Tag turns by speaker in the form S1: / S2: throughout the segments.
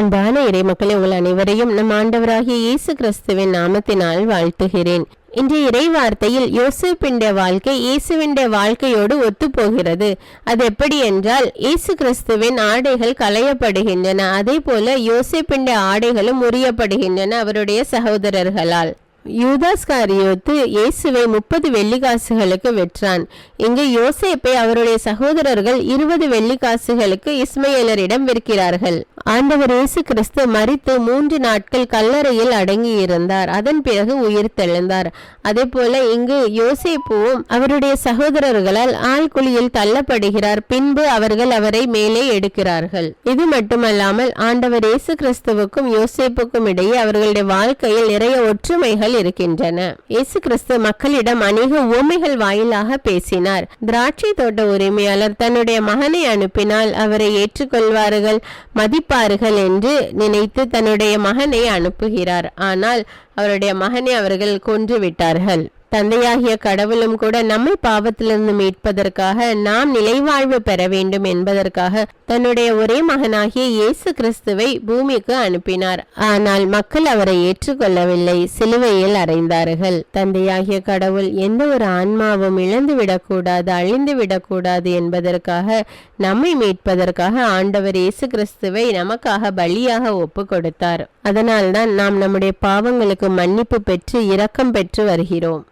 S1: அன்பான இறைமக்களே, உங்கள் அனைவரையும் நம் ஆண்டவராகிய இயேசு கிறிஸ்துவின் நாமத்தினால் வாழ்த்துகிறேன். இன்றைய இறை வார்த்தையில் யோசேப்பின் வாழ்க்கை இயேசுவின் வாழ்க்கையோடு ஒத்துப்போகிறது. அது எப்படி என்றால், இயேசு கிறிஸ்துவின் ஆடைகள் களையப்படுகின்றன, அதே போல யோசேப்பின் ஆடைகளும் முறியப்படுகின்றன அவருடைய சகோதரர்களால். யூதாஸ் காரியோத்து இயேசுவை 30 வெள்ளிக்காசுகளுக்கு விற்றான். இங்கு யோசேப்பை அவருடைய சகோதரர்கள் 20 வெள்ளிக்காசுகளுக்கு இஸ்மயேலரிடம் விற்கிறார்கள். ஆண்டவர் இயேசு கிறிஸ்து மரித்து 3 நாட்கள் கல்லறையில் அடங்கியிருந்தார். அதன் பிறகு உயிர் தெழுந்தார். அதே போல இங்கு யோசேப்புவும் அவருடைய சகோதரர்களால் ஆழ்குழியில் தள்ளப்படுகிறார். பின்பு அவர்கள் அவரை மேலே எடுக்கிறார்கள். இது மட்டுமல்லாமல் ஆண்டவர் இயேசு கிறிஸ்துவுக்கும் யோசேப்புக்கும் இடையே அவர்களுடைய வாழ்க்கையில் நிறைய ஒற்றுமைகள் இருக்கின்றன. இயேசு கிறிஸ்து மக்களிடம் அநேக உவமைகள் வாயிலாக பேசினார். திராட்சை தோட்ட உரிமையாளர் தன்னுடைய மகனை அனுப்பினால் அவரை ஏற்றுக்கொள்வார்கள், மதிப்பார்கள் என்று நினைத்து தன்னுடைய மகனை அனுப்புகிறார். ஆனால் அவருடைய மகனை அவர்கள் கொன்று விட்டார்கள். தந்தையாகிய கடவுளும் கூட நம்மை பாவத்திலிருந்து மீட்பதற்காக நாம் நிலைவாழ்வு பெற வேண்டும் என்பதற்காக தன்னுடைய ஒரே மகனாகிய இயேசு கிறிஸ்துவை பூமிக்கு அனுப்பினார். ஆனால் மக்கள் அவரை ஏற்றுக்கொள்ளவில்லை, சிலுவையில் அறைந்தார்கள். தந்தையாகிய கடவுள் எந்த ஒரு ஆன்மாவும் இழந்து விடக்கூடாது, அழிந்து விடக்கூடாது என்பதற்காக நம்மை மீட்பதற்காக ஆண்டவர் இயேசு கிறிஸ்துவை நமக்காக பலியாக ஒப்பு கொடுத்தார். அதனால்தான் நாம் நம்முடைய பாவங்களுக்கு மன்னிப்பு பெற்று இரக்கம் பெற்று வருகிறோம்.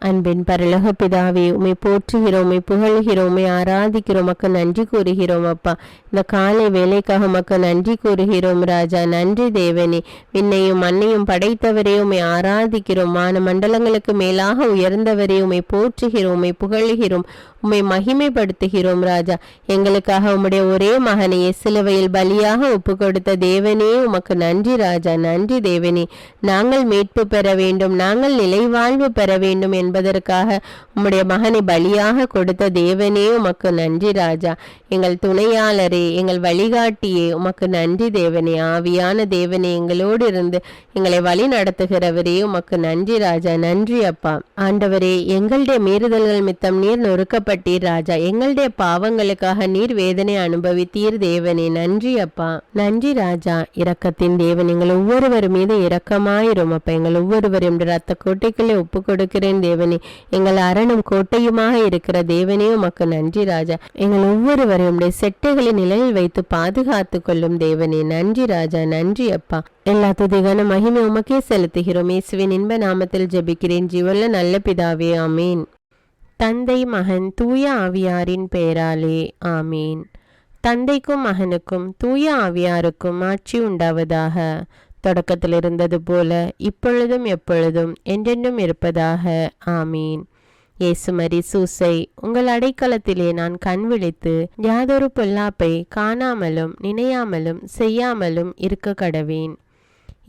S1: அன்பின் பரலோக பிதாவே, உம்மை போற்றுகிறோம், உம்மை புகழ்கிறோம், உம்மை ஆராதிக்கிறோம், உமக்கு நன்றி கூறுகிறோம். அப்பா, இந்த காலை வேலைக்காக உமக்கு நன்றி கூறுகிறோம் ராஜா. நன்றி தேவனே. விண்ணையும் மண்ணையும் படைத்தவரே உம்மை ஆராதிக்கிறோம். வான மண்டலங்களுக்கு மேலாக உயர்ந்தவரே உம்மை போற்றுகிறோம், உம்மை புகழ்கிறோம், உம்மை மகிமைப்படுத்துகிறோம் ராஜா. எங்களுக்காக உம்முடைய ஒரே மகனையே சிலுவையில் பலியாக ஒப்பு கொடுத்த தேவனே உமக்கு நன்றி ராஜா. நன்றி தேவனே. நாங்கள் மீட்பு பெற வேண்டும், நாங்கள் நிலைவாழ்வு பெற வேண்டும் என்பதற்காக உம்முடைய மகனை பலியாக கொடுத்த தேவனே உமக்கு நன்றி ராஜா. எங்கள் துணையாளரே, எங்கள் வழிகாட்டியே உமக்கு நன்றி தேவனே. ஆவியான தேவனே, எங்களோடு இருந்து எங்களை வழி நடத்துகிறவரே உமக்கு நன்றி ராஜா. நன்றி அப்பா. ஆண்டவரே, எங்களுடைய மீறுதல்கள் மித்தம் நீர் நொறுக்கப்பட்டீர் ராஜா. எங்களுடைய பாவங்களுக்காக நீர் வேதனை அனுபவித்தீர் தேவனே. நன்றி அப்பா. நன்றி ராஜா. இரக்கத்தின் தேவன், எங்கள் ஒவ்வொருவர் மீது இரக்கமாயிரும் அப்பா. எங்கள் ஒவ்வொருவரும் ரத்த கோட்டைக்குள்ளே ஒப்பு கொடுக்கிறேன் தேவனே. எங்கள் அரணும் கோட்டையுமாக இருக்கிற தேவனே உமக்கு நன்றி ராஜா. எங்கள் ஒவ்வொருவரையும் செட்டைகளின் நிலையில் வைத்து பாதுகாத்து கொள்ளும் தேவனே. நன்றி ராஜா. நன்றி அப்பா. எல்லா துதிகான மகிமை உமக்கே செலுத்துகிறோம். இயேசுவின் இன்ப நாமத்தில் ஜெபிக்கிறேன் ஜீவனுள்ள நல்ல பிதாவே. ஆமீன். தந்தை மகன் தூய ஆவியாரின் பெயராலே ஆமீன். தந்தைக்கும் மகனுக்கும் தூய ஆவியாருக்கும் ஆட்சி உண்டாவதாக. தொடக்கத்தில் இருந்தது போல இப்பொழுதும் எப்பொழுதும் என்றென்றும் இருப்பதாக. ஆமீன். இயேசுமரி சூசை, உங்கள் அடைக்கலத்திலே நான் கண் விழித்து யாதொரு பொல்லாப்பை காணாமலும் நினையாமலும் செய்யாமலும் இருக்க கடவேன்.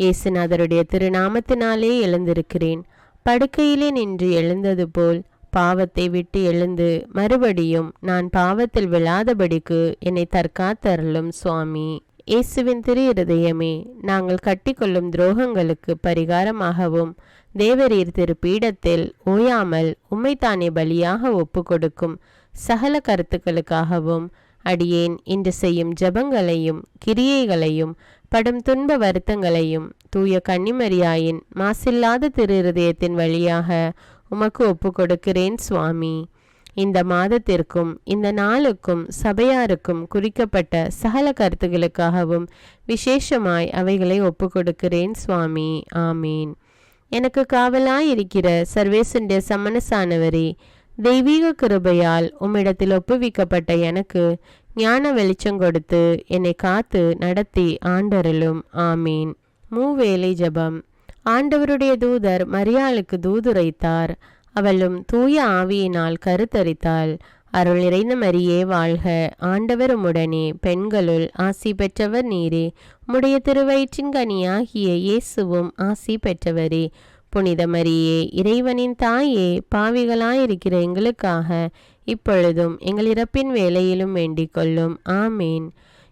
S1: இயேசுநாதருடைய திருநாமத்தினாலே எழுந்திருக்கிறேன். படுக்கையிலே நின்று எழுந்தது போல் பாவத்தை விட்டு எழுந்து மறுபடியும் நான் பாவத்தில் விழாதபடிக்கு என்னை தற்காத்தருளும் சுவாமி. இயேசுவின் திரு இருதயமே, நாங்கள் கட்டிக்கொள்ளும் துரோகங்களுக்கு பரிகாரமாகவும் தேவரீர் திரு பீடத்தில் ஓயாமல் உம்மைத்தானே பலியாக ஒப்பு கொடுக்கும் சகல கருத்துக்களுக்காகவும் அடியேன் இன்று செய்யும் ஜபங்களையும் கிரியைகளையும் படும் துன்ப வருத்தங்களையும் தூய கன்னிமரியாயின் மாசில்லாத திரு இருதயத்தின் வழியாக உமக்கு ஒப்பு கொடுக்கிறேன் சுவாமி. இந்த மாதத்திற்கும் இந்த நாளுக்கும் சபையாருக்கும் குறிக்கப்பட்ட சகல கருத்துகளுக்காகவும் விசேஷமாய் அவைகளை ஒப்பு கொடுக்கிறேன் சுவாமி. ஆமீன். எனக்கு காவலாயிருக்கிற சர்வேசுடைய சமனசானவரே, தெய்வீக கிருபையால் உம்மிடத்தில் ஒப்புவிக்கப்பட்ட எனக்கு ஞான வெளிச்சம் கொடுத்து என்னை காத்து நடத்தி ஆண்டருளும். ஆமீன். மூவேளை ஜபம். ஆண்டவருடைய தூதர் மரியாளுக்கு தூதுரைத்தார். அவளும் தூய ஆவியினால் கருத்தரித்தாள். அருள் நிறைந்த மரியே வாழ்க, ஆண்டவர் உம்முடனே, பெண்களுள் ஆசி பெற்றவர் நீரே. உம்முடைய திருவயிற்றின் கனியாகிய இயேசுவும் ஆசி பெற்றவரே. புனித மரியே, இறைவனின் தாயே, பாவிகளாயிருக்கிற எங்களுக்காக இப்பொழுதும் எங்கள் இறப்பின் வேளையிலும் வேண்டிக் கொள்ளும். ஆமீன்.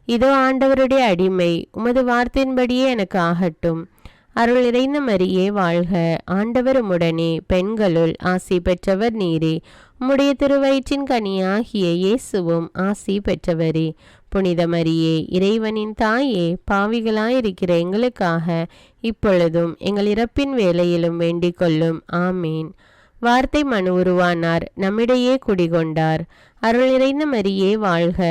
S1: இதோ ஆண்டவருடைய அடிமை, உமது வார்த்தையின்படியே எனக்கு ஆகட்டும். அருள் நிறைந்த மரியே வாழ்க, ஆண்டவர் உம்முடனே, பெண்களுள் ஆசி பெற்றவர் நீரே. உம்முடைய திருவயிற்றின் கனியாகிய இயேசுவும் ஆசி பெற்றவரே. புனித மரியே, இறைவனின் தாயே, பாவிகளாயிருக்கிற எங்களுக்காக இப்பொழுதும் எங்கள் இறப்பின் வேளையிலும் வேண்டிக் கொள்ளும். ஆமீன். வார்த்தை மனு உருவானார், நம்மிடையே குடிகொண்டார். அருள் நிறைந்த மரியே வாழ்க,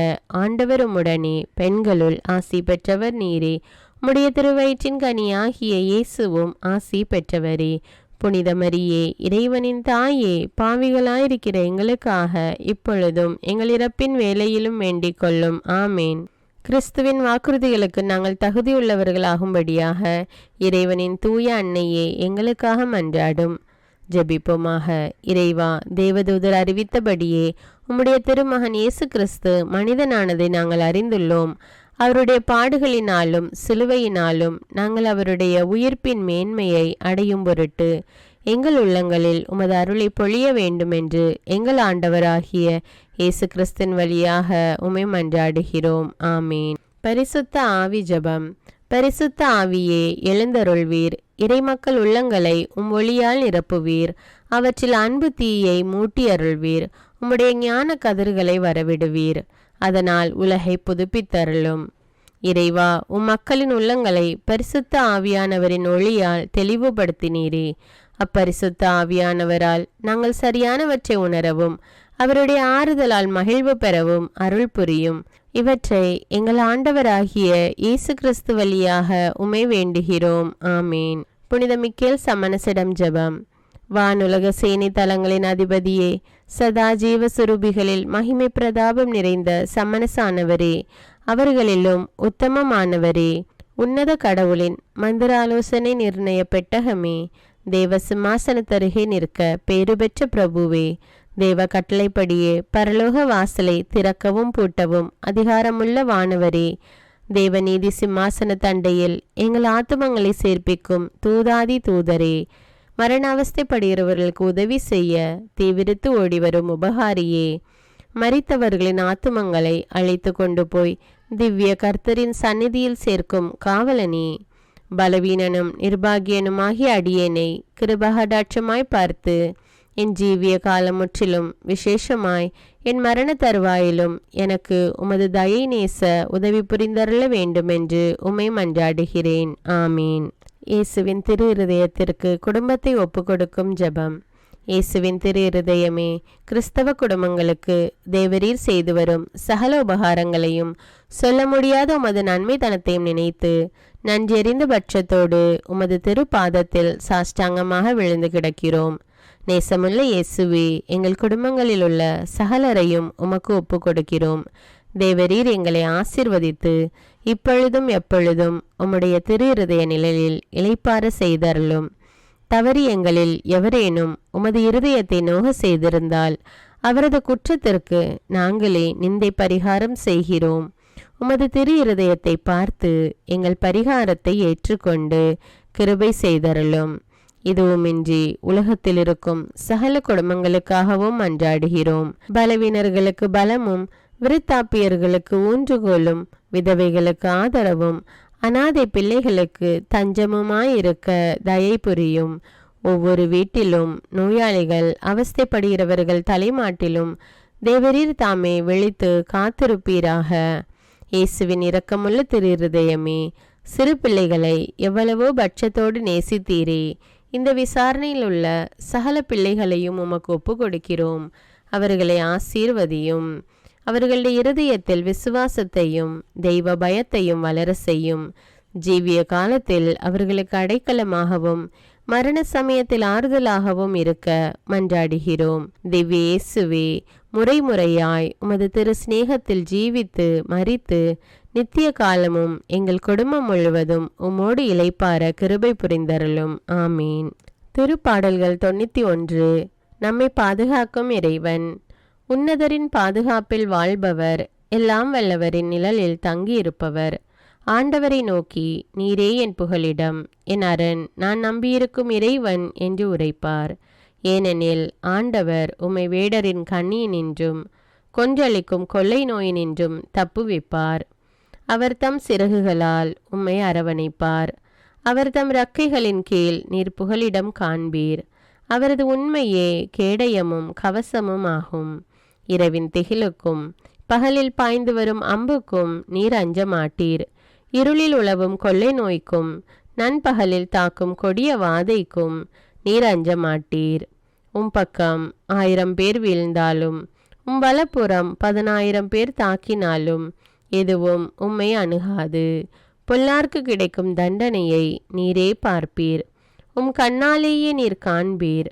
S1: ஆண்டவர் உம்முடனே, பெண்களுள் ஆசி பெற்றவர் நீரே. உம்முடைய திருவயிற்றின் கனியாகிய இயேசுவும் ஆசி பெற்றவரே. புனித மரியே, இறைவனின் தாயே, பாவிகளாயிருக்கிற எங்களுக்காக இப்பொழுதும் எங்கள் இறப்பின் வேளையிலும் வேண்டிக் கொள்ளும். ஆமேன். கிறிஸ்துவின் வாக்குறுதிகளுக்கு நாங்கள் தகுதியுள்ளவர்களாகும்படியாக இறைவனின் தூய அன்னையே எங்களுக்காக மன்றாடும். ஜெபிப்போமாக. இறைவா, தேவதூதர் அறிவித்தபடியே உம்முடைய திருமகன் இயேசு கிறிஸ்து மனிதனானதை நாங்கள் அறிந்துள்ளோம். அவருடைய பாடுகளினாலும் சிலுவையினாலும் நாங்கள் அவருடைய உயிர்ப்பின் மேன்மையை அடையும் பொருட்டு எங்கள் உள்ளங்களில் உமது அருளை பொழிய வேண்டுமென்று எங்கள் ஆண்டவராகிய இயேசு கிறிஸ்தின் வழியாக உம்மை மன்றாடுகிறோம். ஆமீன். பரிசுத்த ஆவி ஜெபம். பரிசுத்த ஆவியே, எழுந்தருள்வீர். இறைமக்கள் உள்ளங்களை உம் ஒளியால் நிரப்புவீர். அவற்றில் அன்பு தீயை மூட்டி அருள்வீர். உம்முடைய ஞான கதிர்களை வரவிடுவீர். அதனால் உலகை புதுப்பித்தருளும். இறைவா, உம் மக்களின் உள்ளங்களை பரிசுத்த ஆவியானவரின் ஒளியால் தெளிவுபடுத்தினீரே. அப்பரிசுத்த ஆவியானவரால் நாங்கள் சரியானவற்றை உணரவும் அவருடைய ஆறுதலால் மகிழ்வு பெறவும் அருள் புரியும். இவற்றை எங்கள் ஆண்டவராகிய இயேசு கிறிஸ்து வழியாக உம்மை வேண்டுகிறோம். ஆமீன். புனித மிக்கேல் சமணசிடம் ஜெபம். வானுலக சேனை தலங்களின் அதிபதியே, சதா ஜீவ சுரூபிகளில் மகிமை பிரதாபம் நிறைந்த சமணசானவரே, அவர்களிலும் உத்தமமானவரே, உன்னத கடவுளின் மந்திர ஆலோசனை நிர்ணய பெட்டகமே, தேவ சிம்மாசனத்தருகே நிற்க பேறு பெற்ற பிரபுவே, தேவ கட்டளைப்படியே பரலோக வாசலை திறக்கவும் பூட்டவும் அதிகாரமுள்ள வானவரே, தேவநீதி சிம்மாசன தண்டையில் எங்கள் ஆத்துமங்களை சேர்ப்பிக்கும் தூதாதி தூதரே, மரண அவஸ்தைப்படுகிறவர்களுக்கு உதவி செய்ய தீவிரித்து ஓடிவரும் உபகாரியே, மரித்தவர்களின் ஆத்துமங்களை அழைத்து கொண்டு போய் திவ்ய கர்த்தரின் சந்நிதியில் சேர்க்கும் காவலனே, பலவீனனும் நிர்பாகியனுமாகிய அடியேனை கிருபகடாட்சமாய் பார்த்து என் ஜீவிய காலம் முற்றிலும் விசேஷமாய் என் மரண தருவாயிலும் எனக்கு உமது தயை நேச உதவி புரிந்தருள வேண்டுமென்று உம்மை மன்றாடுகிறேன். ஆமீன். இயேசுவின் திரு இருதயத்திற்கு குடும்பத்தை ஒப்புக்கொடுக்கும் ஜெபம். இயேசுவின் திரு இருதயமே, கிறிஸ்தவ குடும்பங்களுக்கு தேவரீர் செய்து வரும் சகல உபகாரங்களையும் சொல்ல முடியாத உமது நன்மைத்தனத்தையும் நினைத்து நன்றெறிந்த பட்சத்தோடு உமது திரு பாதத்தில் சாஷ்டாங்கமாக விழுந்து கிடக்கிறோம். நேசமுள்ள இயேசுவே, எங்கள் குடும்பங்களில் உள்ள சகலரையும் உமக்கு ஒப்பு கொடுக்கிறோம். தேவரீர் எங்களை ஆசீர்வதித்து இப்பொழுதும் எப்பொழுதும் உம்முடைய திரு இருதய நிழலில் இளைப்பாற செய்தருளும். தவறி எங்களில் எவரேனும் உமது இருதயத்தை நோக செய்திருந்தால் அவரது குற்றத்திற்கு நாங்களே நிந்தை பரிகாரம் செய்கிறோம். உமது திரு இருதயத்தை பார்த்து எங்கள் பரிகாரத்தை ஏற்றுக்கொண்டு கிருபை செய்தருளும். இதுவுமின்றி உலகத்தில் இருக்கும் சகல குடும்பங்களுக்காகவும் மன்றாடுகிறோம். பலவீனர்களுக்கு பலமும், விருத்தாப்பியர்களுக்கு ஊன்றுகோலும், விதவைகளுக்கு ஆதரவும், அனாதை பிள்ளைகளுக்கு தஞ்சமுமாயிருக்க தயை புரியும். ஒவ்வொரு வீட்டிலும் நோயாளிகள் அவஸ்தைப்படுகிறவர்கள் தலைமாட்டிலும் தேவரீர் தாமே விழித்து காத்திருப்பீராக. இயேசுவின் இரக்கமுள்ள திரு இருதயமே, சிறு பிள்ளைகளை எவ்வளவோ பட்சத்தோடு நேசித்தீரே. இந்த விசாரணையில் உள்ள சகல பிள்ளைகளையும் உமக்கு ஒப்பு கொடுக்கிறோம். அவர்களை ஆசீர்வதியும். அவர்களுடைய இருதயத்தில் விசுவாசத்தையும் தெய்வ பயத்தையும் வளர செய்யும். ஜீவிய காலத்தில் அவர்களுக்கு அடைக்கலமாகவும் மரண சமயத்தில் ஆறுதலாகவும் இருக்க மன்றாடுகிறோம். திவ்ய இயேசுவே, முறைமுறையாய் உமது திரு சிநேகத்தில் ஜீவித்து மரித்து நித்திய காலமும் எங்கள் குடும்பம் முழுவதும் உம்மோடு இளைப்பார கிருபை புரிந்தருளும். ஆமீன். திருப்பாடல்கள் 91. நம்மை பாதுகாக்கும் இறைவன். உன்னதரின் பாதுகாப்பில் வாழ்பவர், எல்லாம் வல்லவரின் நிழலில் தங்கியிருப்பவர். ஆண்டவரை நோக்கி, நீரே என் புகலிடம், என் அரண், நான் நம்பியிருக்கும் இறைவன் என்று உரைப்பார். ஏனெனில் ஆண்டவர் உம்மை வேடரின் கண்ணியினின்றும் கொன்றளிக்கும் கொள்ளை நோயினின்றும் தப்புவிப்பார். அவர் தம் சிறகுகளால் உம்மை அரவணைப்பார். அவர் தம் இறக்கைகளின் கீழ் நீர் புகலிடம் காண்பீர். அவரது உண்மையே கேடயமும் கவசமும் ஆகும். இரவின் திகிலுக்கும் பகலில் பாய்ந்து வரும் அம்புக்கும் நீர் அஞ்ச மாட்டீர். இருளில் உலவும் கொள்ளை நோய்க்கும் நண்பகலில் தாக்கும் கொடிய வாதைக்கும் நீர் அஞ்ச மாட்டீர். பக்கம் 1000 பேர் வீழ்ந்தாலும் வலப்புறம் 10,000 பேர் தாக்கினாலும் எதுவும் உம்மை அணுகாது. பொல்லார்க்கு கிடைக்கும் தண்டனையை நீரே பார்ப்பீர். கண்ணாலேயே நீர் காண்பீர்.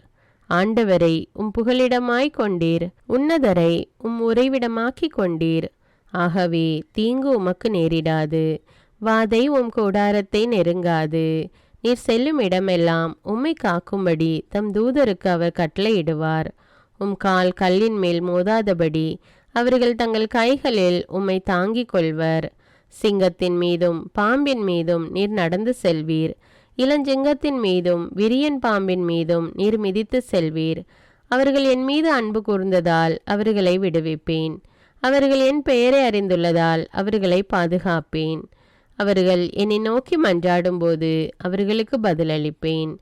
S1: ஆண்டவரை புகலிடமாய் கொண்டீர். உன்னதரை உறைவிடமாக்கி கொண்டீர். ஆகவே தீங்கு உமக்கு நேரிடாது. வாதை கூடாரத்தை நெருங்காது. நீர் செல்லும் இடமெல்லாம் உம்மை காக்கும்படி தம் தூதருக்கு அவர் கட்டளையிடுவார். கால் கல்லின் மேல் மோதாதபடி அவர்கள் தங்கள் கைகளில் உம்மை தாங்கிக் கொள்வர். சிங்கத்தின் மீதும் பாம்பின் மீதும் நீர் நடந்து செல்வீர். இளஞ்சிங்கத்தின் மீதும் விரியன் பாம்பின் மீதும் நீர் மிதித்து செல்வீர். அவர்கள் என் மீது அன்பு கூர்ந்ததால் அவர்களை விடுவிப்பேன். அவர்கள் என் பெயரை அறிந்துள்ளதால் அவர்களை பாதுகாப்பேன். அவர்கள் என்னை நோக்கி மன்றாடும்போது அவர்களுக்கு பதிலளிப்பேன்.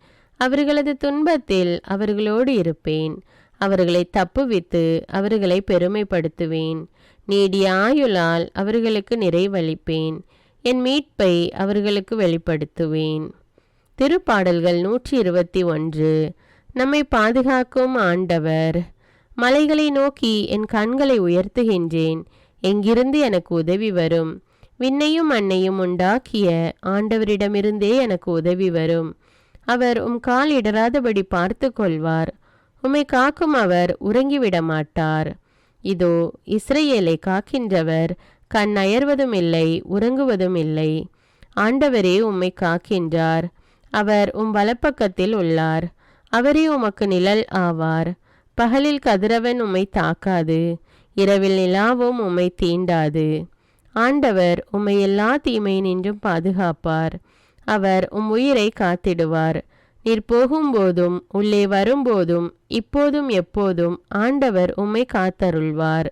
S1: அவர்களது துன்பத்தில் அவர்களோடு இருப்பேன். அவர்களை தப்புவித்து அவர்களை பெருமைப்படுத்துவேன். நீடிய ஆயுளால் அவர்களுக்கு நிறைவளிப்பேன். என் மீட்பை அவர்களுக்கு வெளிப்படுத்துவேன். திருப்பாடல்கள் 121. நம்மை பாதுகாக்கும் ஆண்டவர். மலைகளை நோக்கி என் கண்களை உயர்த்துகின்றேன். எங்கிருந்து எனக்கு உதவி வரும்? விண்ணையும் மண்ணையும் உண்டாக்கிய ஆண்டவரிடமிருந்தே எனக்கு உதவி வரும். அவர் கால் இடராதபடி பார்த்து கொள்வார். உம்மை காக்கும் அவர் உறங்கிவிட மாட்டார். இதோ இஸ்ரவேலை காக்கின்றவர் கண் அயர்வதும் இல்லை, உறங்குவதும் இல்லை. ஆண்டவரே உம்மை காக்கின்றார். அவர் வலப்பக்கத்தில் உள்ளார். அவரே உமக்கு நிழல் ஆவார். பகலில் கதிரவன் உம்மை தாக்காது, இரவில் நிலாவும் உம்மை தீண்டாது. ஆண்டவர் உம்மை எல்லா தீமையினின்றும் பாதுகாப்பார். அவர் உயிரை காத்திடுவார். நீர் போகும்போதும் உள்ளே வரும்போதும் இப்போதும் எப்போதும் ஆண்டவர் உம்மை காத்தருள்வார்.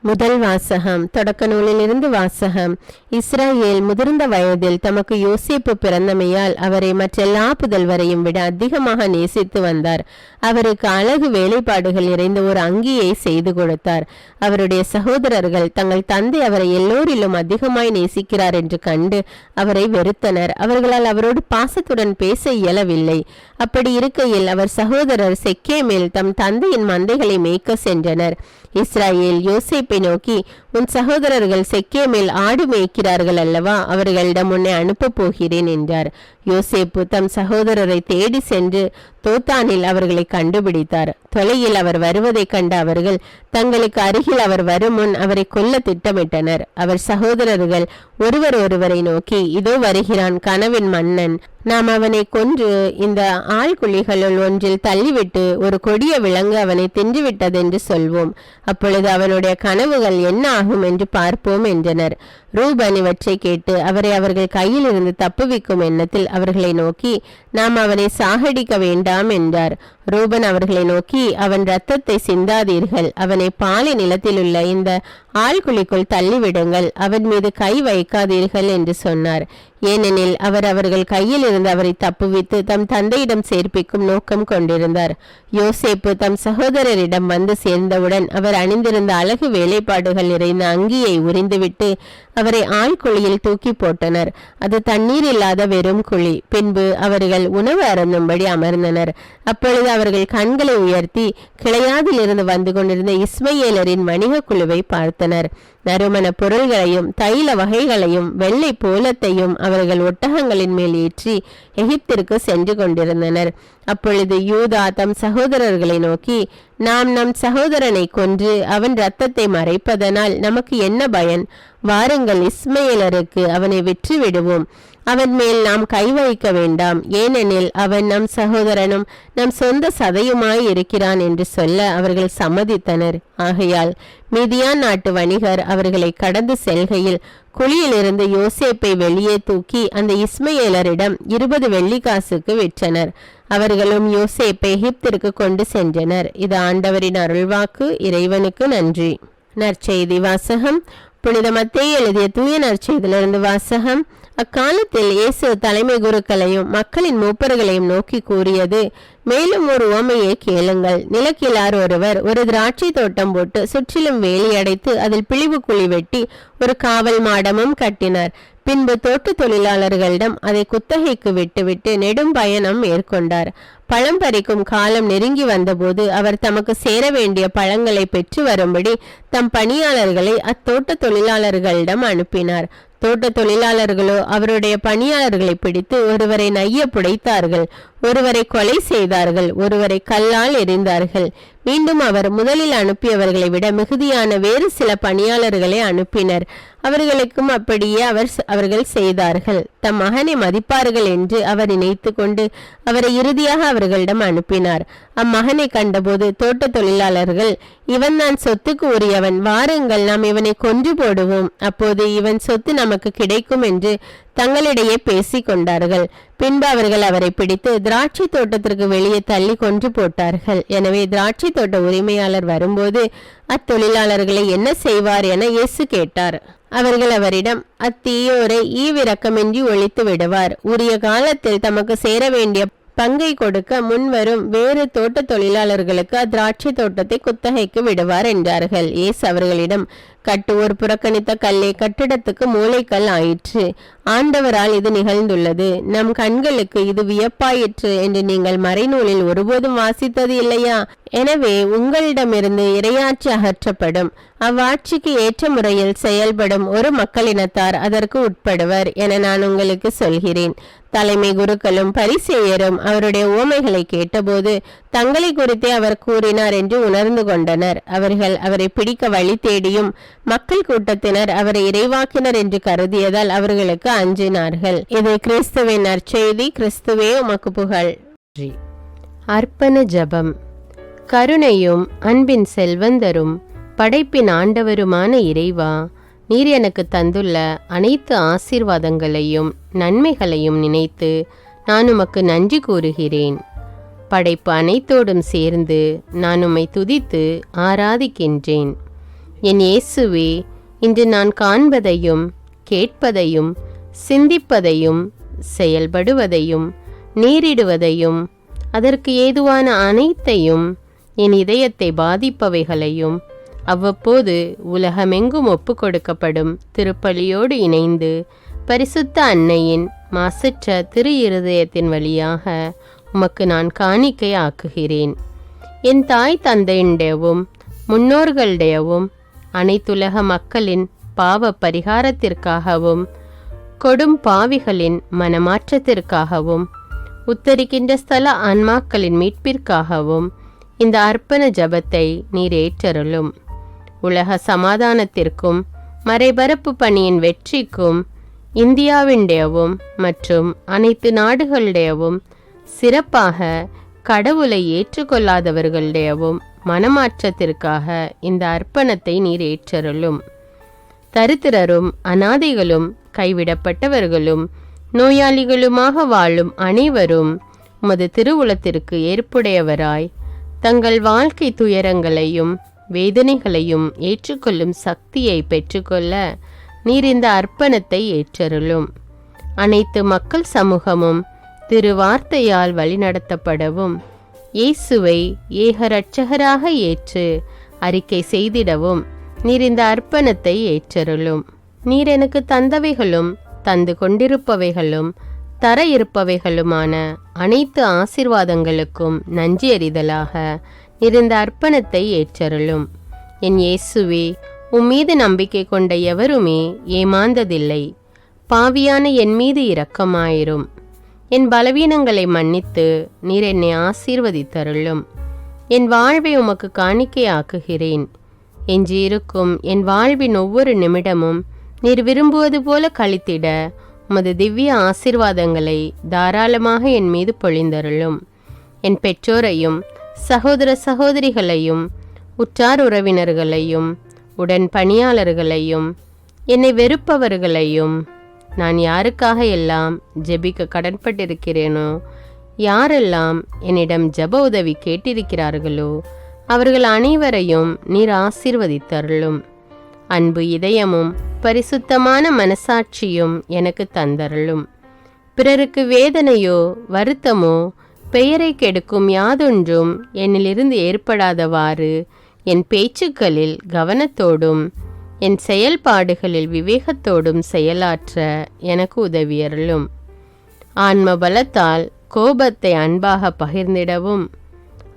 S1: முதல் வாசகம். தொடக்க நூலிலிருந்து வாசகம். இஸ்ரவேல் முதிர்ந்த வயதில் தமக்கு யோசேப்பு பிறந்தமையால் அவரை மற்றெல்லா புதல்வரையும் விட அதிகமாக நேசித்து வந்தார். அவருக்கு அழகு வேலைப்பாடுகள் நிறைந்த ஒரு அங்கியை செய்து கொடுத்தார். அவருடைய சகோதரர்கள் தங்கள் தந்தை அவரை எல்லோரிலும் அதிகமாய் நேசிக்கிறார் என்று கண்டு அவரை வெறுத்தனர். அவர்களால் அவரோடு பாசத்துடன் பேச இயலவில்லை. அப்படி இருக்கையில் அவர் சகோதரர் செக்கேமில் தம் தந்தையின் மந்தைகளை மேய்க்க சென்றனர். இஸ்ரவேல் யோசேப்பை நோக்கி, உன் சகோதரர்கள் செக்கேமில் ஆடு மேய்க்கிறார்கள் அல்லவா, அவர்களிடம் உன்னை அனுப்ப போகிறேன் என்றார். யோசேப்பு தம் சகோதரரை தேடி சென்று தோத்தானில் அவர்களை கண்டுபிடித்தார். தொலையில் அவர் வருவதை கண்ட அவர்கள் தங்களுக்கு அருகில் அவர் வரும் முன் அவரை கொல்ல திட்டமிட்டனர். அவர் சகோதரர்கள் ஒருவரை நோக்கி, இதோ வருகிறான் கனவின் மன்னன். நாம் அவனை கொன்று இந்த ஆழ்குழிகளுள் ஒன்றில் தள்ளிவிட்டு ஒரு கொடிய விலங்கு அவனை தின்றுவிட்டதென்று சொல்வோம். அப்பொழுது அவனுடைய கனவுகள் என்ன ஆகும் என்று பார்ப்போம் என்றனர். ரூபன் இவற்றை கேட்டு அவரை அவர்கள் கையில் இருந்து தப்புவிக்கும் எண்ணத்தில் அவர்களை நோக்கி, நாம் அவனை சாகடிக்க வேண்டாம் என்றார். ரூபன் அவர்களை நோக்கி, அவன் இரத்தத்தை சிந்தாதீர்கள், அவனை பாலை நிலத்திலுள்ள இந்த ஆழ்குழிக்குள் தள்ளிவிடுங்கள், அவன் மீது கை வைக்காதீர்கள் என்று சொன்னார். ஏனெனில் அவர் அவர்கள் கையில் இருந்து அவரை தப்புவித்து தம் தந்தையிடம் சேர்ப்பிக்கும் நோக்கம் கொண்டிருந்தார். யோசேப்பு தம் சகோதரரிடம் வந்து சேர்ந்தவுடன் அவர் அணிந்திருந்த அழகு வேலைப்பாடுகள் நிறைந்த அங்கியை உரிந்துவிட்டு அவரை ஆழ்குழியில் தூக்கி போட்டனர். அது தண்ணீர் இல்லாத வெறும் குழி. பின்பு அவர்கள் உணவு அருந்தும்படி அமர்ந்தனர். அப்பொழுது அவர்கள் கண்களை உயர்த்தி கிளையாதில் இருந்து வந்து கொண்டிருந்த இஸ்மயேலரின் வணிக குழுவை பார்த்தனர். நறுமண பொருள்களையும் தைல வகைகளையும் வெள்ளை போலத்தையும் அவர்கள் ஒட்டகங்களின் மேல் ஏற்றி எகிப்திற்கு சென்று கொண்டிருந்தனர். அப்பொழுது யூதா தம் சகோதரர்களை நோக்கி, நாம் நம் சகோதரனை கொன்று அவன் இரத்தத்தை மறைப்பதனால் நமக்கு என்ன பயன்? வாருங்கள், இஸ்மயேலருக்கு அவனை விற்று விடுவோம். அவன் மேல் நாம் கை வைக்க வேண்டாம், ஏனெனில் அவன் நம் சகோதரனும் நம் சொந்த சதையுமாய் இருக்கிறான் என்று சொல்ல அவர்கள் சம்மதித்தனர். ஆகையால் மீதியான் நாட்டு வணிகர் அவர்களை கடந்து செல்கையில் குழியிலிருந்து யோசேப்பை வெளியே தூக்கி அந்த இஸ்மயேலரிடம் 20 வெள்ளிக்காசுக்கு விற்றனர். அவர்களும் யோசேப்பை எகிப்திற்கு கொண்டு சென்றனர். இது ஆண்டவரின் அருள்வாக்கு. இறைவனுக்கு நன்றி. நற்செய்தி வாசகம். புனித மத்தேயு எழுதிய தூய நற்செய்தியிலிருந்து வாசகம். அக்காலத்தில் இயேசு தலைமை குருக்களையும் மக்களின் மூப்பர்களையும் நோக்கி கூறியது, மேலும் ஒரு உவமையை கேளுங்கள். நிலக்கிழார் ஒருவர் ஒரு திராட்சை தோட்டம் போட்டு சுற்றிலும் வேலி அடைத்து அதில் பிழிவு குழி வெட்டி ஒரு காவல் மாடமும் கட்டினார். பின்பு தோட்ட தொழிலாளர்களிடம் அதை குத்தகைக்கு விட்டுவிட்டு நெடும் பயணம் மேற்கொண்டார். பழம் பறிக்கும் காலம் நெருங்கி வந்தபோது அவர் தமக்கு சேர வேண்டிய பழங்களை பெற்று வரும்படி தம் பணியாளர்களை அத்தோட்ட தொழிலாளர்களிடம் அனுப்பினார். தோட்ட தொழிலாளர்களோ அவருடைய பணியாளர்களை பிடித்து ஒருவரை நைய புடைத்தார்கள், ஒருவரை கொலை செய்தார்கள், ஒருவரை கல்லால் எறிந்தார்கள். மீண்டும் அவர் முதலில் அனுப்பியவர்களை விட மிகுதியான வேறு சில பணியாளர்களை அனுப்பினர். அவர்களுக்கும் அப்படியே அவர்கள் செய்தார்கள். தம் மகனை மதிப்பார்கள் என்று அவர் நினைத்து கொண்டு அவரை இறுதியாக அவர்களிடம் அனுப்பினார். அம்மகனை கண்டபோது தோட்ட தொழிலாளர்கள், இவன் நான் சொத்துக்கு உரியவன், வாருங்கள் நாம் இவனை கொன்று போடுவோம், அப்போது இவன் சொத்து நமக்கு கிடைக்கும் என்று தங்களிடையே பேசிக் கொண்டார்கள். பின்பு அவர்கள் அவரை பிடித்து திராட்சை தோட்டத்திற்கு வெளியே தள்ளி கொன்று போட்டார்கள். எனவே திராட்சை தோட்ட உரிமையாளர் வரும்போது அத்தொழிலாளர்களை என்ன செய்வார் என இயேசு கேட்டார். அவர்கள் அவரிடம், அத்தீயோரை ஈவிரக்கமின்றி ஒழித்து விடுவார், உரிய காலத்தில் தமக்கு சேர வேண்டிய பங்கை கொடுக்க முன்வரும் வேறு தோட்ட தொழிலாளர்களுக்கு திராட்சை தோட்டத்தை குத்தகைக்கு விடுவார் என்றார்கள். இயேசு அவர்களிடம், கட்டுவோர் புறக்கணித்த கல்லே கட்டிடத்துக்கு மூளைக்கல் ஆயிற்று. ஆண்டவரால் இது நிகழ்ந்துள்ளது, நம் கண்களுக்கு இது வியப்பாயிற்று என்று நீங்கள் மறைநூலில் ஒருபோதும் வாசித்தது இல்லையா? எனவே உங்களிடமிருந்து இறையாட்சி அகற்றப்படும். அவ்வாட்சிக்கு ஏற்ற முறையில் செயல்படும் ஒரு மக்களினத்தார் அதற்கு உட்படுவர் என நான் உங்களுக்கு சொல்கிறேன். தலைமை குருக்களும் பரிசேயரும் அவருடைய உவமைகளை கேட்டபோது தங்களை குறித்தே அவர் கூறினார் என்று உணர்ந்து கொண்டனர். அவர்கள் அவரை பிடிக்க வழி தேடியும் மக்கள் கூட்டத்தினர் அவரை இறைவாக்கினர் என்று கருதியதால் அவர்களுக்கு அஞ்சினார்கள். இது கிறிஸ்துவின் நற்செய்தி. கிறிஸ்துவே உமக்கு புகழ். அர்ப்பண ஜெபம். கருணையும் அன்பின் செல்வந்தரும் படைப்பின் ஆண்டவருமான இறைவா, நீர் எனக்கு தந்துள்ள அனைத்து ஆசீர்வாதங்களையும் நன்மைகளையும் நினைத்து நான் உமக்கு நன்றி கூறுகிறேன். படைப்பு அனைத்தோடும் சேர்ந்து நான் உம்மை துதித்து ஆராதிக்கின்றேன். என் இயேசுவே, இன்று நான் காண்பதையும் கேட்பதையும் சிந்திப்பதையும் செயல்படுவதையும் நேரிடுவதையும் அதற்கு ஏதுவான அனைத்தையும் என் இதயத்தை பாதிப்பவைகளையும் அவ்வப்போது உலகமெங்கும் ஒப்பு கொடுக்கப்படும் திருப்பலியோடு இணைந்து பரிசுத்த அன்னையின் மாசற்ற திரு இருதயத்தின் வழியாக உமக்கு நான் காணிக்கை ஆக்குகிறேன். என் தாய் தந்தையுடையவும் முன்னோர்களுடையவும் அனைத்துலக மக்களின் பாவ பரிகாரத்திற்காகவும் கொடும் பாவிகளின் மனமாற்றத்திற்காகவும் உத்தரிக்கின்ற ஸ்தல ஆன்மாக்களின் மீட்பிற்காகவும் இந்த அர்ப்பண ஜபத்தை நீர் ஏற்றருளும். உலக சமாதானத்திற்கும் மறைபரப்பு பணியின் வெற்றிக்கும் இந்தியாவின்டையவும் மற்றும் அனைத்து நாடுகளுடையவும் சிறப்பாக கடவுளை ஏற்றுக்கொள்ளாதவர்களுடையவும் மனமாற்றத்திற்காக இந்த அர்ப்பணத்தை நீர் ஏற்றருளும். தரித்திரரும் அனாதைகளும் கைவிடப்பட்டவர்களும் நோயாளிகளுமாக வாழும் அனைவரும் உமது திருவுளத்திற்கு ஏற்புடையவராய் தங்கள் வாழ்க்கை துயரங்களையும் வேதனைகளையும் ஏற்றுக்கொள்ளும் சக்தியை பெற்றுக்கொள்ள நீர் இந்த அர்ப்பணத்தை ஏற்றருளும். அனைத்து மக்கள் சமூகமும் திருவார்த்தையால் வழிநடத்தப்படவும் இயேசுவை ஏக இரட்சகராக ஏற்று அறிக்கை செய்திடவும் நீர் இந்த அர்ப்பணத்தை ஏற்றருளும். நீர் எனக்கு தந்தவைகளும் தந்து கொண்டிருப்பவைகளும் தர இருப்பவைகளுமான அனைத்து ஆசீர்வாதங்களுக்கும் நன்றி அறிதலாக நீர் இந்த அர்ப்பணத்தை ஏற்றருளும். என் இயேசுவே, உம்மீது நம்பிக்கை கொண்ட எவருமே ஏமாந்ததில்லை. பாவியான என் மீது இரக்கமாயிரும். என் பலவீனங்களை மன்னித்து நீர் என்னை ஆசீர்வதித்தருளும். என் வாழ்வை உமக்கு காணிக்கையாக்குகிறேன். எஞ்சியிருக்கும் என் வாழ்வின் ஒவ்வொரு நிமிடமும் நீர் விரும்புவது போல கழித்திட உமது திவ்ய ஆசீர்வாதங்களை தாராளமாக என் மீது பொழிந்தருளும். என் பெற்றோரையும் சகோதர சகோதரிகளையும் உற்றார் உறவினர்களையும் உடன் பணியாளர்களையும் என்னை வெறுப்பவர்களையும் நான் யாருக்காக எல்லாம் ஜெபிக்க கடன்பட்டிருக்கிறேனோ, யாரெல்லாம் என்னிடம் ஜெப உதவி கேட்டிருக்கிறார்களோ அவர்கள் அனைவரையும் நீர் ஆசீர்வதித்தருளும். அன்பு இதயமும் பரிசுத்தமான மனசாட்சியும் எனக்கு தந்தருளும். பிறருக்கு வேதனையோ வருத்தமோ பெயரை கெடுக்கும் யாதொன்றும் என்னிலிருந்து ஏற்படாதவாறு என் பேச்சுக்களில் கவனத்தோடும் என் செயல்பாடுகளில் விவேகத்தோடும் செயலாற்ற எனக்கு உதவியருளும். ஆன்ம பலத்தால் கோபத்தை அன்பாக பகிர்ந்திடவும்,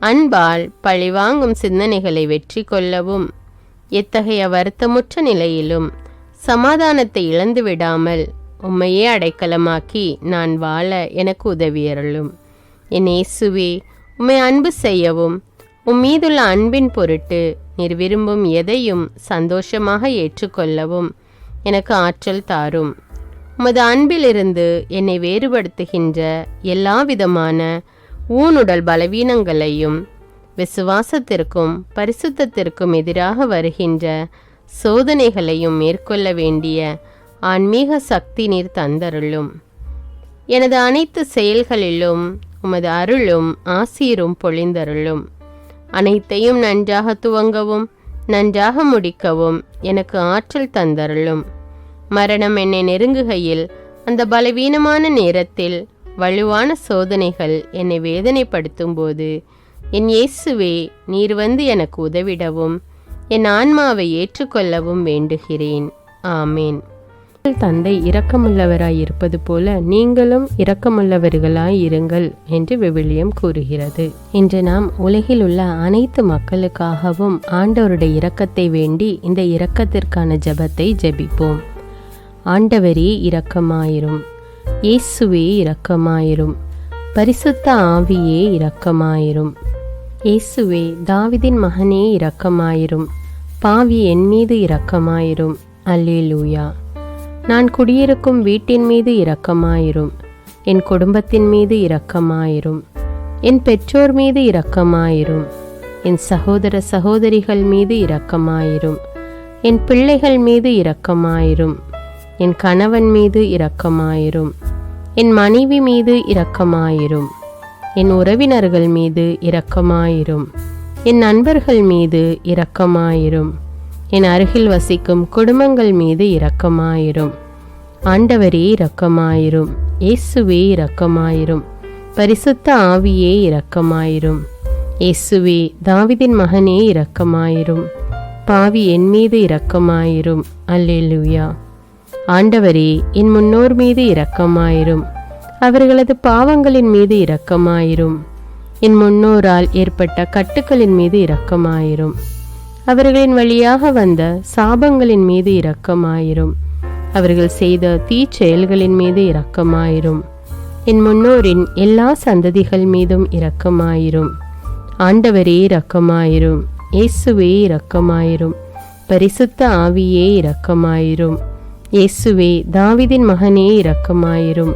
S1: அன்பால் பழிவாங்கும் சிந்தனைகளை வெற்றி கொள்ளவும், எத்தகைய வருத்தமுற்ற நிலையிலும் சமாதானத்தை இழந்து விடாமல் உம்மையே அடைக்கலமாக்கி நான் வாழ எனக்கு உதவியருளும். என் இயேசுவே, உம்மை அன்பு செய்யவும் உம்மீதுள்ள அன்பின் பொருட்டு நீர் விரும்பும் எதையும் சந்தோஷமாக ஏற்றுக்கொள்ளவும் எனக்கு ஆற்றல் தாரும். உமது அன்பிலிருந்து என்னை வேறுபடுத்துகின்ற எல்லா விதமான ஊனுடல் பலவீனங்களையும் விசுவாசத்திற்கும் பரிசுத்தத்திற்கும் எதிராக வருகின்ற சோதனைகளையும் மேற்கொள்ள வேண்டிய ஆன்மீக சக்தி நீர் தந்தருளும். எனது அனைத்து செயல்களிலும் உமது அருளும் ஆசீரும் பொழிந்தருளும். அனைத்தையும் நன்றாக துவங்கவும் நன்றாக முடிக்கவும் எனக்கு ஆற்றல் தந்தருளும். மரணம் என்னை நெருங்குகையில் அந்த பலவீனமான நேரத்தில் வலுவான சோதனைகள் என்னை வேதனைப்படுத்தும் போது என் இயேசுவே, நீர் வந்து எனக்கு உதவிடவும் என் ஆன்மாவை ஏற்றுக்கொள்ளவும் வேண்டுகிறேன். ஆமேன். தந்தை இரக்கமுள்ளவராய் இருப்பது போல நீங்களும் இரக்கமுள்ளவர்களாய் இருங்கள் என்று விவிலியம் கூறுகிறது. இன்று நாம் உலகில் உள்ள அனைத்து மக்களுக்காகவும் ஆண்டவருடைய இரக்கத்தை வேண்டி இந்த இரக்கத்திற்கான ஜெபத்தை ஜெபிப்போம். ஆண்டவரே இரக்கமாயிரும், இயேசுவே இரக்கமாயிரும், பரிசுத்த ஆவியே இரக்கமாயிரும். இயேசுவே, தாவீதின் மகனே இரக்கமாயிரும், பாவி என் மீது இரக்கமாயிரும். அல்லேலூயா. நான் குடியிருக்கும் வீட்டின் மீது இரக்கமாயிரும், என் குடும்பத்தின் மீது இரக்கமாயிரும், என் பெற்றோர் மீது இரக்கமாயிரும், என் சகோதர சகோதரிகள் மீது இரக்கமாயிரும், என் பிள்ளைகள் மீது இரக்கமாயிரும், என் கணவன் மீது இரக்கமாயிரும், என் மனைவி மீது இரக்கமாயிரும், என் உறவினர்கள் மீது இரக்கமாயிரும், என் நண்பர்கள் மீது இரக்கமாயிரும், என் அருகில் வசிக்கும் குடும்பங்கள் மீது இரக்கமாயிரும். ஆண்டவரே இரக்கமாயிரும், இயேசுவே இரக்கமாயிரும், பரிசுத்த ஆவியே இரக்கமாயிரும். இயேசுவே, தாவீதின் மகனே இரக்கமாயிரும், பாவி என் மீது இரக்கமாயிரும். அல்லேலூயா. ஆண்டவரே, என் முன்னோர் மீது இரக்கமாயிரும், அவர்களது பாவங்களின் மீது இரக்கமாயிரும். என் முன்னோரால் ஏற்பட்ட கட்டுக்களின் மீது இரக்கமாயிரும், அவர்களின் வழியாக வந்த சாபங்களின் மீது இரக்கமாயிரும், அவர்கள் செய்த தீச்செயல்களின் மீது இரக்கமாயிரும். என் முன்னோரின் எல்லா சந்ததிகள் மீதும் இரக்கமாயிரும். ஆண்டவரே இரக்கமாயிரும், இயேசுவே இரக்கமாயிரும், பரிசுத்த ஆவியே இரக்கமாயிரும். இயேசுவே, தாவீதின் மகனே இரக்கமாயிரும்,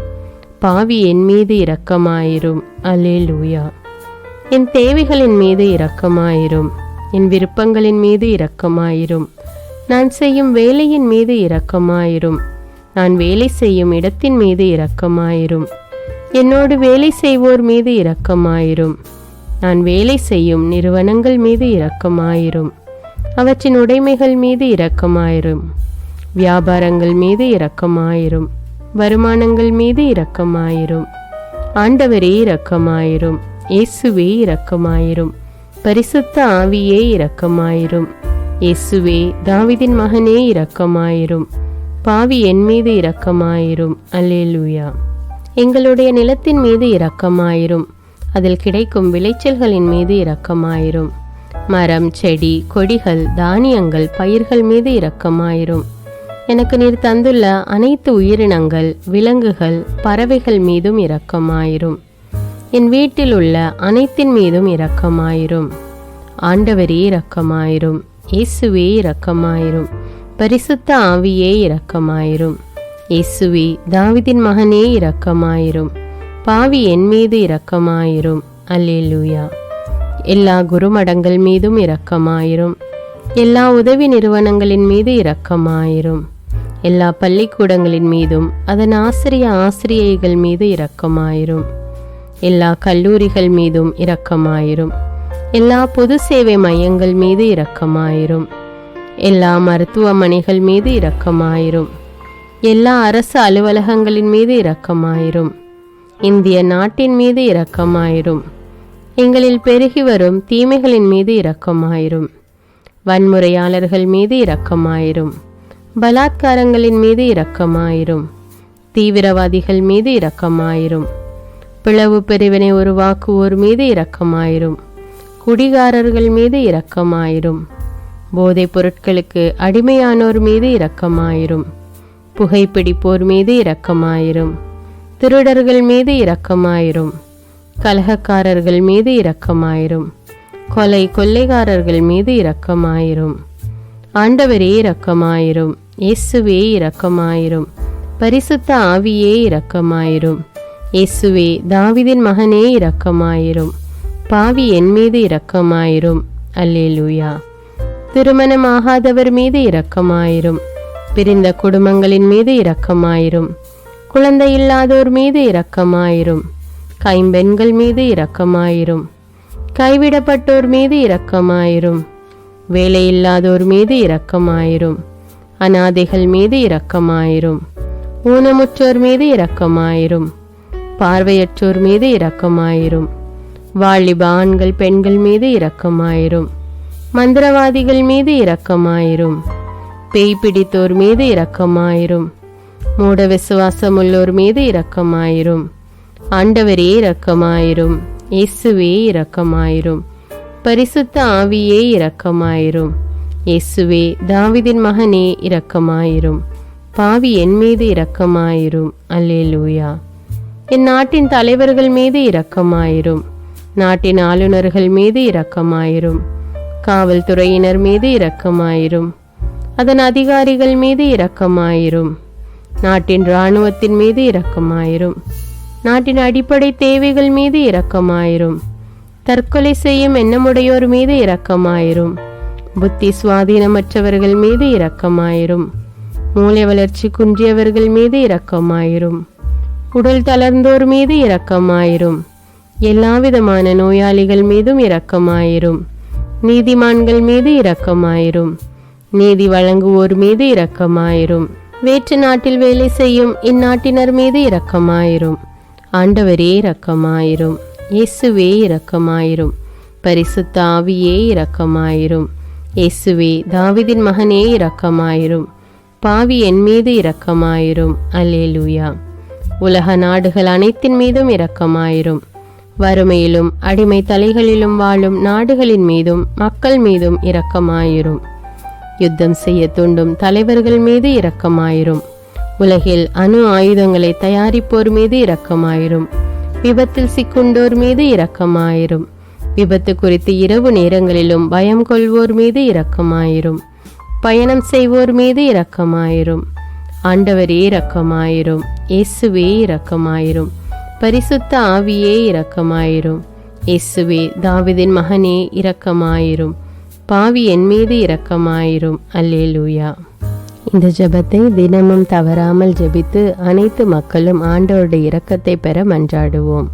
S1: பாவி என் மீது இரக்கமாயிரும். அல்லேலூயா. என் தேவைகளின் மீது இரக்கமாயிரும், என் விருப்பங்களின் மீது இரக்கமாயிரும், நான் செய்யும் வேலையின் மீது இரக்கமாயிரும், நான் வேலை செய்யும் இடத்தின் மீது இரக்கமாயிரும், என்னோடு வேலை செய்வோர் மீது இரக்கமாயிரும், நான் வேலை செய்யும் நிறுவனங்கள் மீது இரக்கமாயிரும், அவற்றின் உடைமைகள் மீது இரக்கமாயிரும், வியாபாரங்கள் மீது இரக்கமாயிரும், வருமானங்கள் மீது இரக்கமாயிரும். ஆண்டவரே இரக்கமாயிரும், இயேசுவே இரக்கமாயிரும், பரிசுத்த ஆவியே இரக்கமாயிரும். இயேசுவே, தாவீதின் மகனே இரக்கமாயிரும், பாவி என் மீது இரக்கமாயிரும். அல்லேலூயா. எங்களுடைய நிலத்தின் மீது இரக்கமாயிரும், அதில் கிடைக்கும் விளைச்சல்களின் மீது இரக்கமாயிரும். மரம், செடி, கொடிகள், தானியங்கள், பயிர்கள் மீது இரக்கமாயிரும். எனக்கு நீர் தந்துள்ள அனைத்து உயிரினங்கள், விலங்குகள், பறவைகள் மீதும் இரக்கமாயிரும். என் வீட்டில் உள்ள அனைத்தின் மீதும் இரக்கமாயிரும். ஆண்டவரே இரக்கமாயிரும், இயேசுவே இரக்கமாயிரும், பரிசுத்த ஆவியே இரக்கமாயிரும். இயேசுவே, தாவீதின் மகனே இரக்கமாயிரும், பாவி என் மீது இரக்கமாயிரும். அல்லேலூயா. எல்லா குருமடங்கள் மீதும் இரக்கமாயிரும், எல்லா உதவி நிறுவனங்களின் மீது இரக்கமாயிரும், எல்லா பள்ளிக்கூடங்களின் மீதும் அதன் ஆசிரியைகள் மீது இரக்கமாயிரும், எல்லா கல்லூரிகள் மீதும் இரக்கமாயிரும், எல்லா பொது சேவை மையங்கள் மீது இரக்கமாயிரும், எல்லா மருத்துவமனைகள் மீது இரக்கமாயிரும். எல்லா அரசு அலுவலகங்களின் மீது இரக்கமாயிரும். இந்திய நாட்டின் மீது இரக்கமாயிரும். எங்களில் பெருகி வரும் தீமைகளின் மீது இரக்கமாயிரும். வன்முறையாளர்கள் மீது இரக்கமாயிரும். பலாத்காரங்களின் மீது இரக்கமாயிரும். தீவிரவாதிகள் மீது இரக்கமாயிரும். பிளவு பிரிவினை உருவாக்குவோர் மீது இரக்கமாயிரும். குடிகாரர்கள் மீது இரக்கமாயிரும். போதைப் பொருட்களுக்கு அடிமையானோர் மீது இரக்கமாயிரும். புகைப்பிடிப்போர் மீது இரக்கமாயிரும். திருடர்கள் மீது இரக்கமாயிரும். கலகக்காரர்கள் மீது இரக்கமாயிரும். கொள்ளைக்காரர்கள் மீது இரக்கமாயிரும். ஆண்டவரே இரக்கமாயிரும். இயேசுவே இரக்கமாயிரும். பரிசுத்த ஆவியே இரக்கமாயிரும். இயேசுவே தாவீதின் மகனே இரக்கமாயிரும். பாவி என் மீது இரக்கமாயிரும். அல்லேலூயா. திருமணமாகாதவர் மீது இரக்கமாயிரும். பிரிந்த குடும்பங்களின் மீது இரக்கமாயிரும். குழந்தை இல்லாதோர் மீது இரக்கமாயிரும். கைம்பெண்கள் மீது இரக்கமாயிரும். கைவிடப்பட்டோர் மீது இரக்கமாயிரும். வேலையில்லாதோர் மீது இரக்கமாயிரும். அநாதைகள் மீது இரக்கமாயிரும். ஊனமுற்றோர் மீது இரக்கமாயிரும். பார்வையற்றோர் மீது இரக்கமாயிரும். வாலிப ஆண்கள் பெண்கள் மீது இரக்கமாயிரும். மந்திரவாதிகள் மீது இரக்கமாயிரும். பேய் பிடித்தோர் மீது இரக்கமாயிரும். மூட விசுவாசமுள்ளோர் மீது இரக்கமாயிரும். ஆண்டவரே இரக்கமாயிரும். இயேசுவே இரக்கமாயிரும். பரிசுத்த ஆவியே இரக்கமாயிரும். இயேசுவே தாவீதின் மகனே இரக்கமாயிரும். பாவி என் மீது இரக்கமாயிரும். அல்லேலூயா. என் நாட்டின் தலைவர்கள் மீது இரக்கமாயிரும். நாட்டின் ஆளுநர்கள் மீது இரக்கமாயிரும். காவல்துறையினர் மீது இரக்கமாயிரும். அதன் அதிகாரிகள் மீது இரக்கமாயிரும். நாட்டின் இராணுவத்தின் மீது இரக்கமாயிரும். நாட்டின் அடிப்படை தேவைகள் மீது இரக்கமாயிரும். தற்கொலை செய்யும் எண்ணமுடையோர் மீது இரக்கமாயிரும். புத்தி சுவாதீனமற்றவர்கள் மீது இரக்கமாயிரும். மூளை வளர்ச்சி குன்றியவர்கள் மீது இரக்கமாயிரும். உடல் தளர்ந்தோர் மீது இரக்கமாயிரும். எல்லாவிதமான நோயாளிகள் மீதும் இரக்கமாயிரும். நீதிமான்கள் மீது இரக்கமாயிரும். நீதி வழங்குவோர் மீது இரக்கமாயிரும். வேற்று நாட்டில் வேலை செய்யும் இந்நாட்டினர் மீது இரக்கமாயிரும். ஆண்டவரே இரக்கமாயிரும். இயேசுவே இரக்கமாயிரும். பரிசுத்த ஆவியே இரக்கமாயிரும். இயேசுவே தாவீதின் மகனே இரக்கமாயிரும். பாவி என் மீது இரக்கமாயிரும். அல்லேலூயா. உலக நாடுகள் அனைத்தின் மீதும் இரக்கமாயிரும். வறுமையிலும் அடிமை தலைகளிலும் வாழும் நாடுகளின் மீதும் மக்கள் மீதும் இரக்கமாயிரும். யுத்தம் செய்ய தூண்டும் தலைவர்கள் மீது இரக்கமாயிரும். உலகில் அணு ஆயுதங்களை தயாரிப்போர் மீது இரக்கமாயிரும். விபத்தில் சிக்குண்டோர் மீது இரக்கமாயிரும். விபத்து குறித்து இரவு நேரங்களிலும் பயம் கொள்வோர் மீது இரக்கமாயிரும். பயணம் செய்வோர் மீது இரக்கமாயிரும். ஆண்டவரே இரக்கமாயிரும். இயேசுவே இரக்கமாயிரும். பரிசுத்த ஆவியே இரக்கமாயிரும். இயேசுவே தாவீதின் மகனே இரக்கமாயிரும். பாவி என் மீது இரக்கமாயிரும். அல்லேலூயா. இந்த ஜெபத்தை தினமும் தவறாமல் ஜெபித்து அனைத்து மக்களும் ஆண்டவருடைய இரக்கத்தை பெற மன்றாடுவோம்.